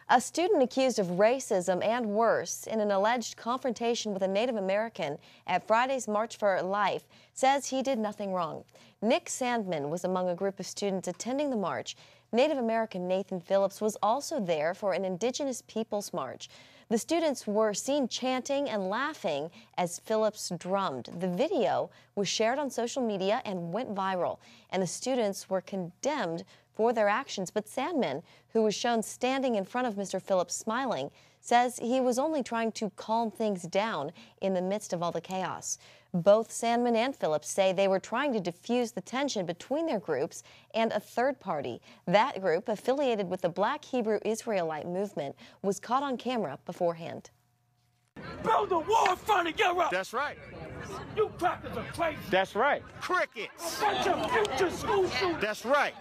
A student accused of racism and worse in an alleged confrontation with a Native American at Friday's March for Life says he did nothing wrong. Nick Sandman was among a group of students attending the march. Native American Nathan Phillips was also there for an Indigenous Peoples March. The students were seen chanting and laughing as Phillips drummed. The video was shared on social media and went viral, and the students were condemned for their actions. But Sandman, who was shown standing in front of Mr. Phillips smiling, says he was only trying to calm things down in the midst of all the chaos. Both Sandman and Phillips say they were trying to diffuse the tension between their groups and a third party. That group, affiliated with the Black Hebrew Israelite movement, was caught on camera beforehand. Build a wall in front of Europe. That's right. You crackers are crazy. That's right. Crickets. A bunch of future school shooters. That's right.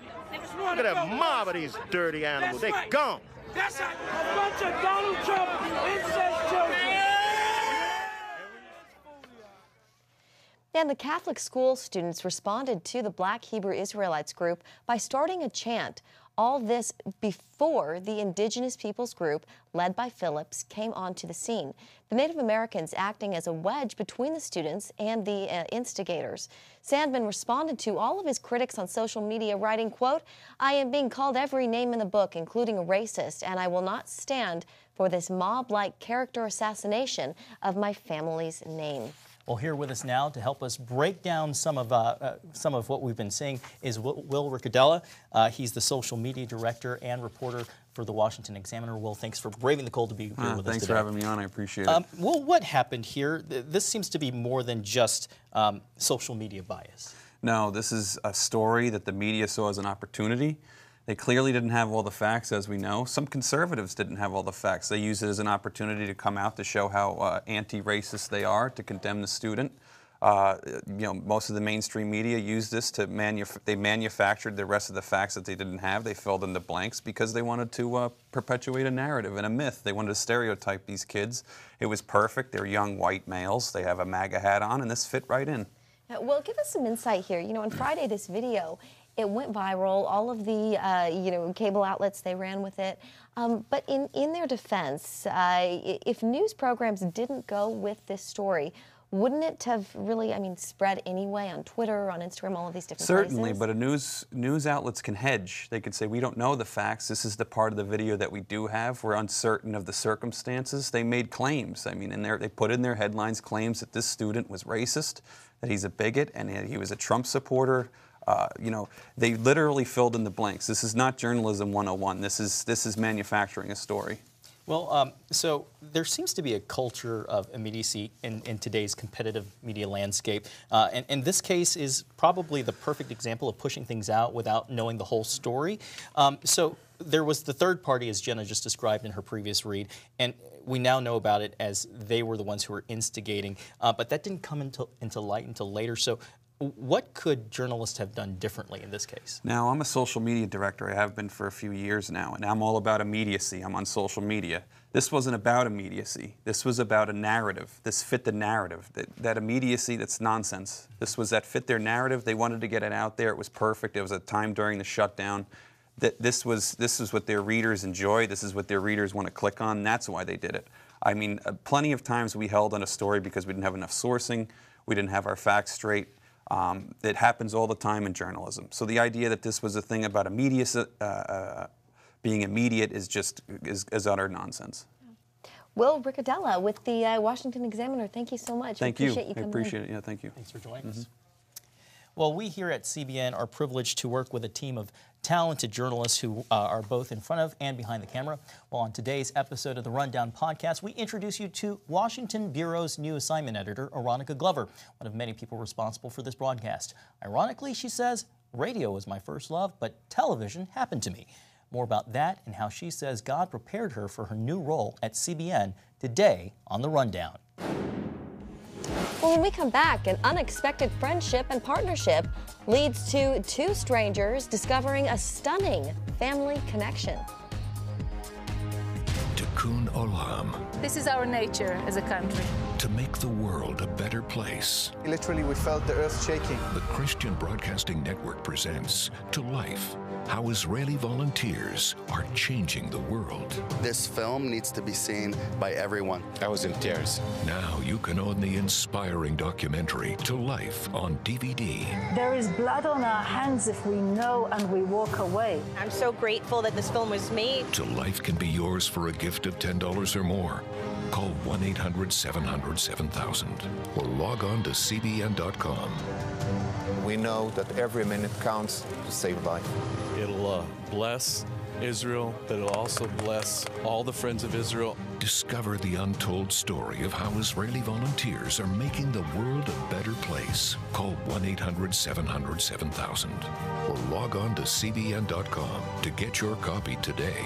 Look at that mob of these dirty animals. They gone. That's right. A bunch of Donald Trump incest children. And the Catholic school students responded to the Black Hebrew Israelites group by starting a chant. All this before the Indigenous Peoples group, led by Phillips, came onto the scene. The Native Americans acting as a wedge between the students and the instigators. Sandman responded to all of his critics on social media, writing, quote, "I am being called every name in the book, including a racist, and I will not stand for this mob-like character assassination of my family's name." Well, here with us now to help us break down some of what we've been seeing is Will Riccadella. He's the social media director and reporter for the Washington Examiner. Will, thanks for braving the cold to be here with us today. Thanks for having me on. I appreciate it. Will, what happened here? This seems to be more than just social media bias. No, this is a story that the media saw as an opportunity. They clearly didn't have all the facts, as we know. Some conservatives didn't have all the facts. They used it as an opportunity to come out to show how anti-racist they are, to condemn the student. Most of the mainstream media used this to they manufactured the rest of the facts that they didn't have. They filled in the blanks because they wanted to perpetuate a narrative and a myth. They wanted to stereotype these kids. It was perfect. They're young white males. They have a MAGA hat on, and this fit right in. Well, give us some insight here. You know, on Friday, this video, it went viral. All of the, cable outlets, they ran with it. But in their defense, if news programs didn't go with this story, wouldn't it have really, spread anyway on Twitter, on Instagram, all of these different Certainly, places? but news outlets can hedge. They could say, we don't know the facts. This is the part of the video that we do have. We're uncertain of the circumstances. They made claims. They put in their headlines claims that this student was racist, that he's a bigot, and he was a Trump supporter. They literally filled in the blanks. This is not journalism 101. This is manufacturing a story. Well, so there seems to be a culture of immediacy in today's competitive media landscape. And this case is probably the perfect example of pushing things out without knowing the whole story. So there was the third party, as Jenna just described in her previous read, and we now know about it as they were the ones who were instigating. But that didn't come into light until later. So what could journalists have done differently in this case? Now, I'm a social media director. I have been for a few years now, and I'm all about immediacy. I'm on social media. This wasn't about immediacy. This was about a narrative. This fit the narrative. That immediacy, that's nonsense. That fit their narrative. They wanted to get it out there. It was perfect. It was a time during the shutdown. This was what their readers enjoy. This is what their readers want to click on. And that's why they did it. Plenty of times we held on a story because we didn't have enough sourcing. We didn't have our facts straight. It happens all the time in journalism. So the idea that this was a thing about being immediate is utter nonsense. Will Riccadella with the Washington Examiner, thank you so much. Thank you. Appreciate you coming I appreciate it. Yeah, thank you. Thanks for joining us. Well, we here at CBN are privileged to work with a team of talented journalists who are both in front of and behind the camera. Well, on today's episode of the Rundown podcast, we introduce you to Washington Bureau's new assignment editor, Veronica Glover, one of many people responsible for this broadcast. Ironically, she says, radio was my first love, but television happened to me. More about that and how she says God prepared her for her new role at CBN today on the Rundown. Well, when we come back, an unexpected friendship and partnership leads to two strangers discovering a stunning family connection. Tikkun Olam. This is our nature as a country. to make the world a better place. Literally, we felt the earth shaking. The Christian Broadcasting Network presents To Life, how Israeli volunteers are changing the world. This film needs to be seen by everyone. I was in tears. Now you can own the inspiring documentary To Life on DVD. There is blood on our hands if we know and we walk away. I'm so grateful that this film was made. To Life can be yours for a gift of $10 or more. Call 1-800-700-7000 or log on to cbn.com. We know that every minute counts to save life. It'll bless Israel, but it'll also bless all the friends of Israel. Discover the untold story of how Israeli volunteers are making the world a better place. Call 1-800-700-7000 or log on to cbn.com to get your copy today.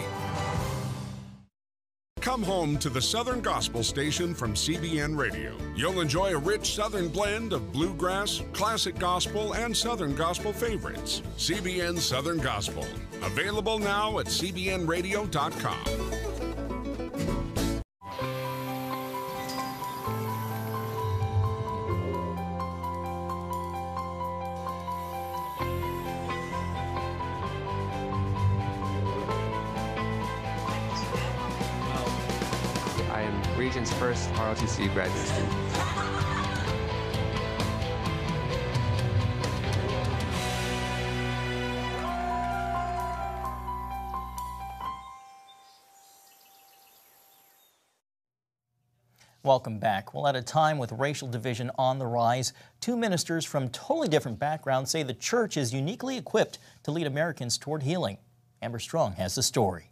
Come home to the Southern Gospel Station from CBN Radio. You'll enjoy a rich Southern blend of bluegrass, classic gospel, and Southern gospel favorites. CBN Southern Gospel. Available now at cbnradio.com. Region's first ROTC graduate student. Welcome back. Well, at a time with racial division on the rise, two ministers from totally different backgrounds say the church is uniquely equipped to lead Americans toward healing. Amber Strong has the story.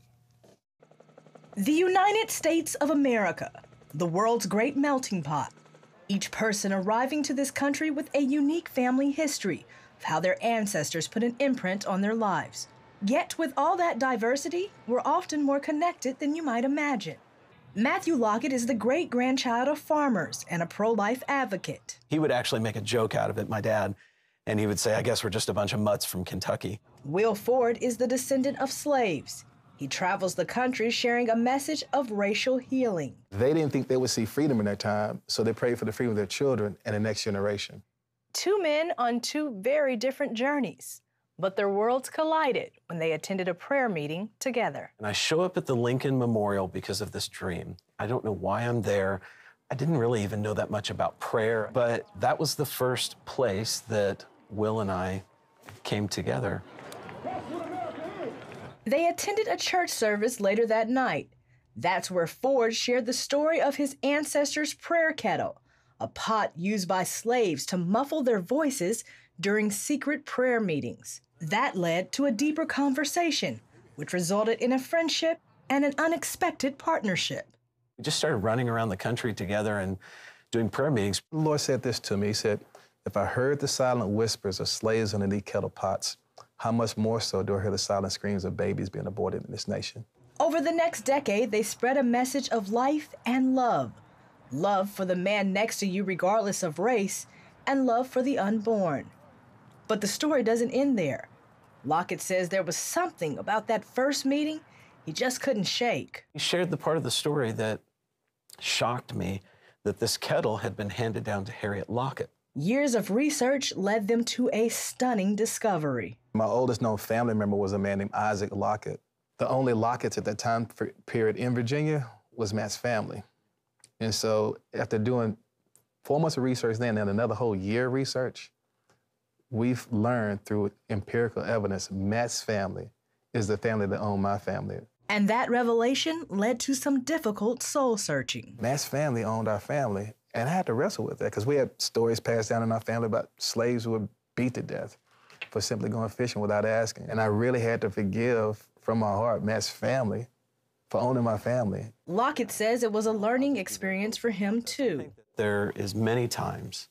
The United States of America, the world's great melting pot. Each person arriving to this country with a unique family history of how their ancestors put an imprint on their lives. Yet with all that diversity, we're often more connected than you might imagine. Matthew Lockett is the great-grandchild of farmers and a pro-life advocate. He would actually make a joke out of it, my dad, and he would say, I guess we're just a bunch of mutts from Kentucky. Will Ford is the descendant of slaves. He travels the country sharing a message of racial healing. They didn't think they would see freedom in their time, so they prayed for the freedom of their children and the next generation. Two men on two very different journeys, but their worlds collided when they attended a prayer meeting together. And I show up at the Lincoln Memorial because of this dream. I don't know why I'm there. I didn't really even know that much about prayer, but that was the first place that Will and I came together. They attended a church service later that night. That's where Ford shared the story of his ancestors' prayer kettle, a pot used by slaves to muffle their voices during secret prayer meetings. That led to a deeper conversation, which resulted in a friendship and an unexpected partnership. We just started running around the country together and doing prayer meetings. The Lord said this to me. He said, if I heard the silent whispers of slaves underneath kettle pots, how much more so do I hear the silent screams of babies being aborted in this nation? Over the next decade, they spread a message of life and love. Love for the man next to you regardless of race, and love for the unborn. But the story doesn't end there. Lockett says there was something about that first meeting he just couldn't shake. He shared the part of the story that shocked me, that this kettle had been handed down to Harriet Lockett. Years of research led them to a stunning discovery. My oldest known family member was a man named Isaac Lockett. The only Locketts at that time period in Virginia was Matt's family. And so after doing 4 months of research then and another whole year of research, we've learned through empirical evidence Matt's family is the family that owned my family. And that revelation led to some difficult soul searching. Matt's family owned our family, and I had to wrestle with that because we had stories passed down in our family about slaves who were beat to death for simply going fishing without asking. And I really had to forgive from my heart Matt's family for owning my family. Lockett says it was a learning experience for him too. There is many times,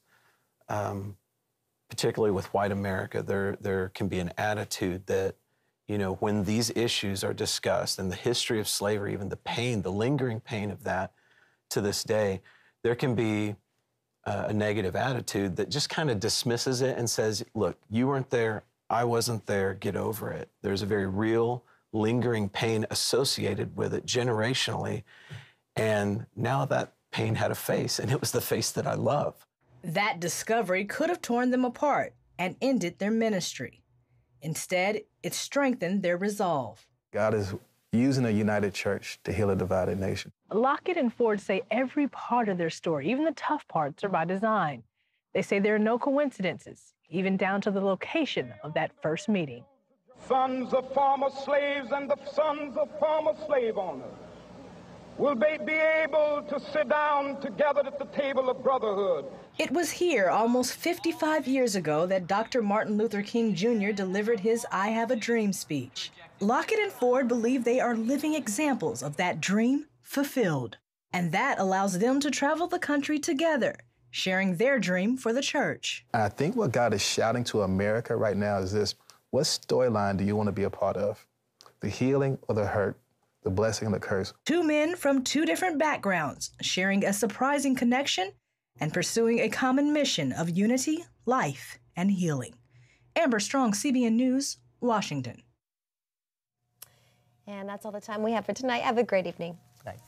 particularly with white America, there can be an attitude that, you know, when these issues are discussed and the history of slavery, even the pain, the lingering pain of that to this day, there can be a negative attitude that just kind of dismisses it and says, look, you weren't there, I wasn't there, get over it. There's a very real, lingering pain associated with it generationally. And now that pain had a face, and it was the face that I love. That discovery could have torn them apart and ended their ministry. Instead, it strengthened their resolve. God is using a united church to heal a divided nation. Lockett and Ford say every part of their story, even the tough parts, are by design. They say there are no coincidences, even down to the location of that first meeting. Sons of former slaves and the sons of former slave owners will be able to sit down together at the table of brotherhood. It was here almost 55 years ago that Dr. Martin Luther King Jr. delivered his I Have a Dream speech. Lockett and Ford believe they are living examples of that dream fulfilled. And that allows them to travel the country together, sharing their dream for the church. I think what God is shouting to America right now is this: what storyline do you want to be a part of? The healing or the hurt? The blessing and the curse? Two men from two different backgrounds, sharing a surprising connection and pursuing a common mission of unity, life, and healing. Amber Strong, CBN News, Washington. And that's all the time we have for tonight. Have a great evening. Night.